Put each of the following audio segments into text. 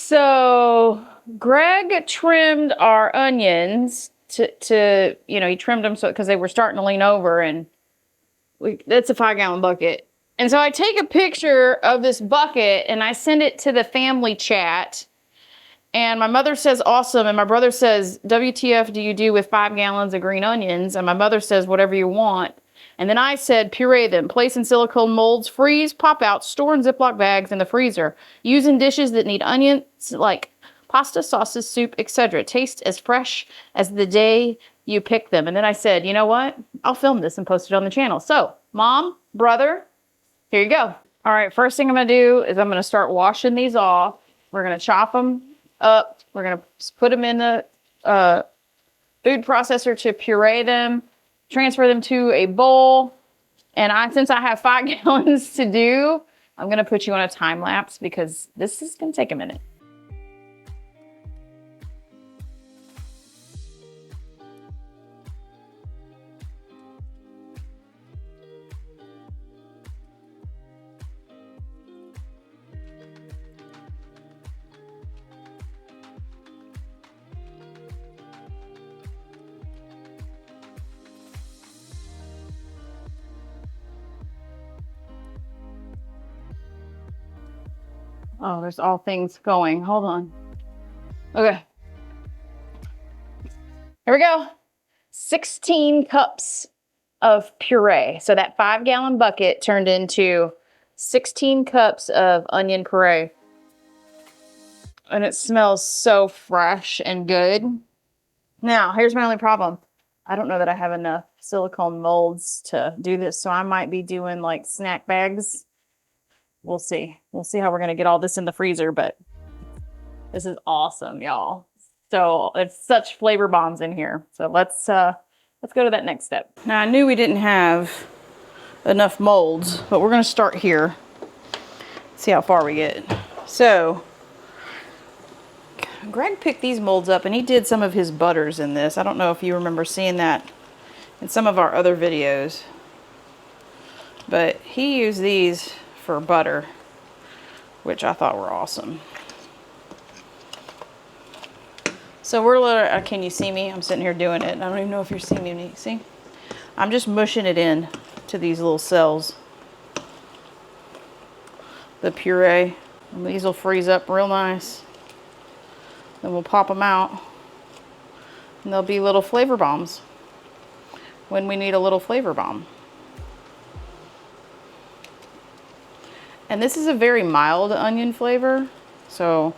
So Greg trimmed our onions to he trimmed them so because they were starting to lean over, and that's a 5-gallon bucket. And so I take a picture of this bucket and I send it to the family chat. And my mother says, awesome. And my brother says, WTF do you do with 5 gallons of green onions? And my mother says, whatever you want. And then I said, puree them, place in silicone molds, freeze, pop out, store in Ziploc bags in the freezer. Use in dishes that need onions like pasta, sauces, soup, etc. Taste as fresh as the day you pick them. And then I said, you know what? I'll film this and post it on the channel. So, Mom, brother, here you go. All right, first thing I'm gonna do is I'm gonna start washing these off. We're gonna chop them up. We're gonna put them in the food processor to puree them, transfer them to a bowl. And since I have 5 gallons to do, I'm gonna put you on a time lapse because this is gonna take a minute. Oh, there's all things going. Hold on. Okay. Here we go. 16 cups of puree. So that 5-gallon bucket turned into 16 cups of onion puree. And it smells so fresh and good. Now, here's my only problem. I don't know that I have enough silicone molds to do this, so I might be doing like snack bags. We'll see. We'll see how we're gonna get all this in the freezer, but this is awesome, y'all. So it's such flavor bombs in here. So let's go to that next step. Now I knew we didn't have enough molds, but we're gonna start here. See how far we get. So Greg picked these molds up and he did some of his butters in this. I don't know if you remember seeing that in some of our other videos, but he used these for butter, which I thought were awesome. So we're can you see me? I'm sitting here doing it. I don't even know if you're seeing me. See? I'm just mushing it in to these little cells. The puree. And these will freeze up real nice. Then we'll pop them out. And they'll be little flavor bombs when we need a little flavor bomb. And this is a very mild onion flavor. So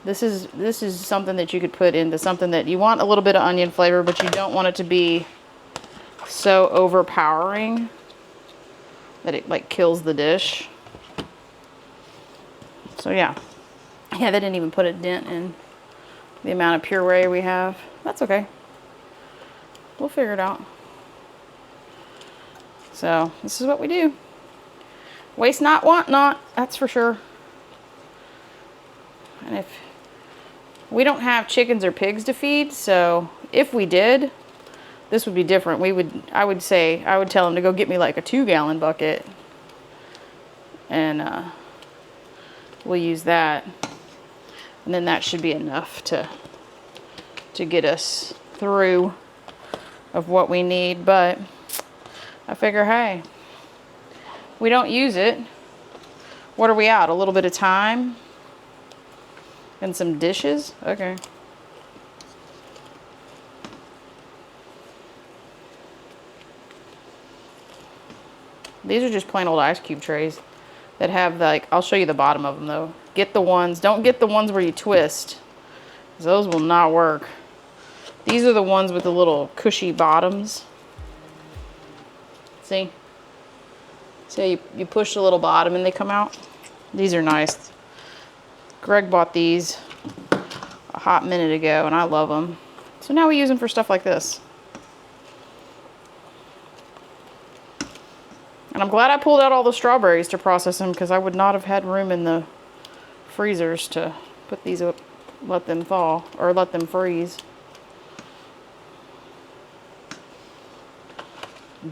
this is something that you could put into something that you want a little bit of onion flavor, but you don't want it to be so overpowering that it like kills the dish. So yeah, they didn't even put a dent in the amount of puree we have. That's okay. We'll figure it out. So this is what we do. Waste not, want not, that's for sure. And if we don't have chickens or pigs to feed, so if we did, this would be different. I would tell them to go get me like a 2-gallon bucket, and we'll use that, and then that should be enough to get us through of what we need. But I figure, hey, we don't use it. What are we out? A little bit of time and some dishes? Okay. These are just plain old ice cube trays that have like, I'll show you the bottom of them though. Don't get the ones where you twist, because those will not work. These are the ones with the little cushy bottoms. See? So you push the little bottom and they come out. These are nice. Greg bought these a hot minute ago and I love them. So now we use them for stuff like this. And I'm glad I pulled out all the strawberries to process them, because I would not have had room in the freezers to put these up, let them thaw, or let them freeze.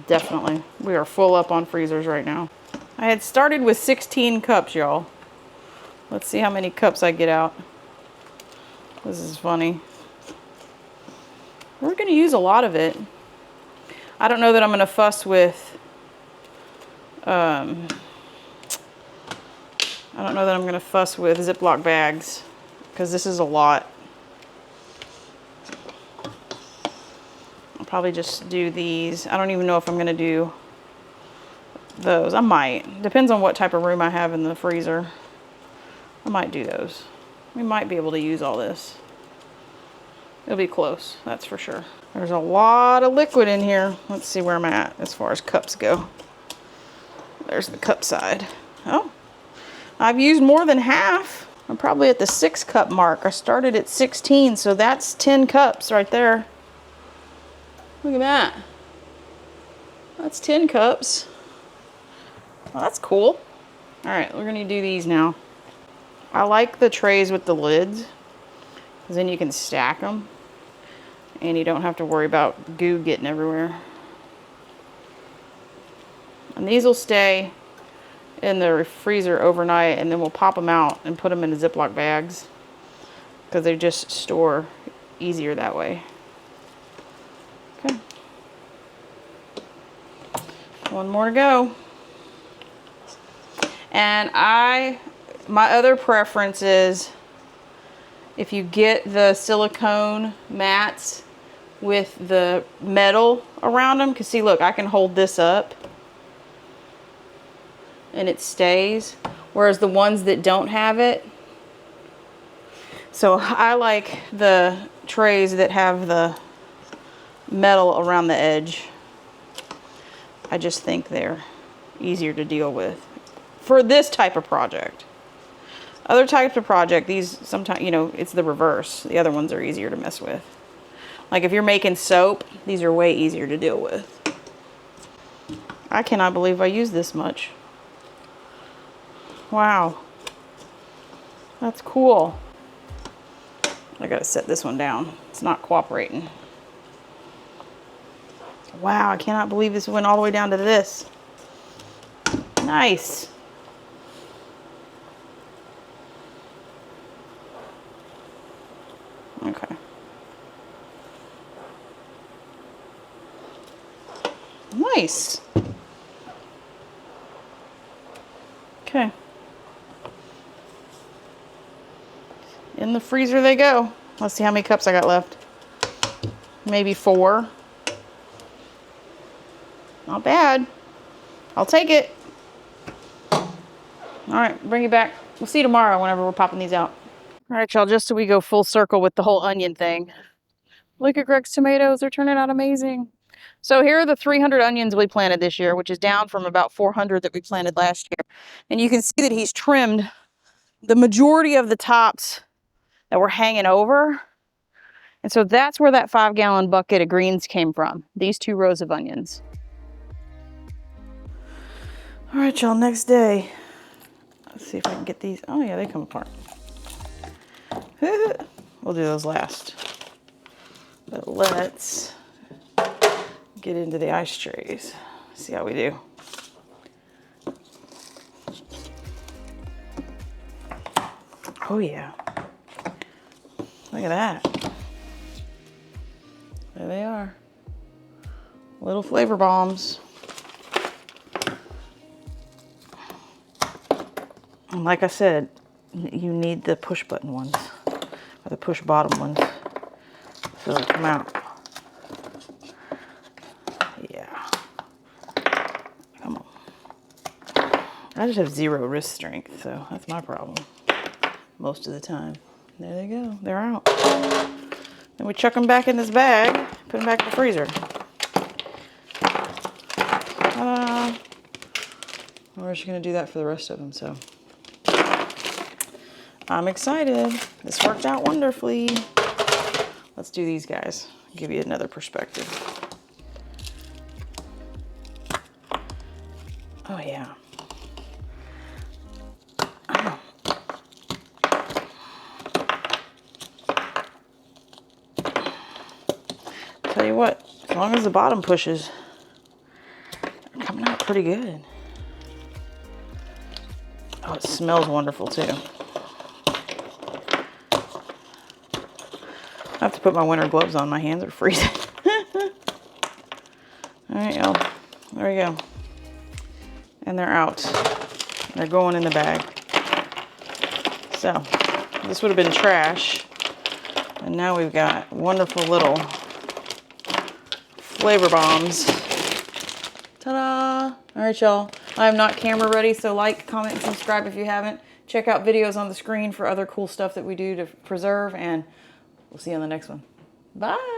Definitely. We are full up on freezers right now. I had started with 16 cups, y'all. Let's see how many cups I get out. This is funny. We're going to use a lot of it. I don't know that I'm going to fuss with, I don't know that I'm going to fuss with Ziploc bags because this is a lot. I'll probably just do these. I don't even know if I'm going to do those. I might. Depends on what type of room I have in the freezer. I might do those. We might be able to use all this. It'll be close, that's for sure. There's a lot of liquid in here. Let's see where I'm at as far as cups go. There's the cup side. Oh, I've used more than half. I'm probably at the 6 cup mark. I started at 16, so that's 10 cups right there. Look at that. That's 10 cups. Well, that's cool. All right, we're gonna do these now. I like the trays with the lids, because then you can stack them. And you don't have to worry about goo getting everywhere. And these will stay in the freezer overnight, and then we'll pop them out and put them in Ziploc bags because they just store easier that way. Okay. One more to go. And my other preference is if you get the silicone mats with the metal around them, because see, look, I can hold this up and it stays, whereas the ones that don't have it. So I like the trays that have the metal around the edge. I just think they're easier to deal with for this type of project. Other types of project, these sometimes, you know, it's the reverse. The other ones are easier to mess with. Like if you're making soap, these are way easier to deal with. I cannot believe I used this much. Wow. That's cool. I gotta set this one down. It's not cooperating. Wow, I cannot believe this went all the way down to this. Nice. Okay. Nice. Okay. In the freezer they go. Let's see how many cups I got left. Maybe 4. Not bad. I'll take it. All right, bring it back. We'll see you tomorrow whenever we're popping these out. All right, y'all, just so we go full circle with the whole onion thing. Look at Greg's tomatoes. They're turning out amazing. So here are the 300 onions we planted this year, which is down from about 400 that we planted last year. And you can see that he's trimmed the majority of the tops that were hanging over. And so that's where that 5-gallon bucket of greens came from, these 2 rows of onions. All right, y'all, next day. Let's see if I can get these. Oh yeah, they come apart. We'll do those last. But let's get into the ice trays. See how we do. Oh yeah. Look at that. There they are. Little flavor bombs. And like I said, you need the push button ones, or the push bottom ones, so they come out. Yeah. Come on. I just have 0 wrist strength, so that's my problem most of the time. There they go. They're out. Then we chuck them back in this bag, put them back in the freezer. We're just going to do that for the rest of them, so. I'm excited. This worked out wonderfully. Let's do these guys. Give you another perspective. Oh yeah. Oh. Tell you what, as long as the bottom pushes, they're coming out pretty good. Oh, it smells wonderful too. I have to put my winter gloves on. My hands are freezing. All right, y'all. There we go. And they're out. They're going in the bag. So, this would have been trash. And now we've got wonderful little flavor bombs. Ta-da! All right, y'all. I'm not camera ready, so like, comment, and subscribe if you haven't. Check out videos on the screen for other cool stuff that we do to preserve, and we'll see you on the next one. Bye!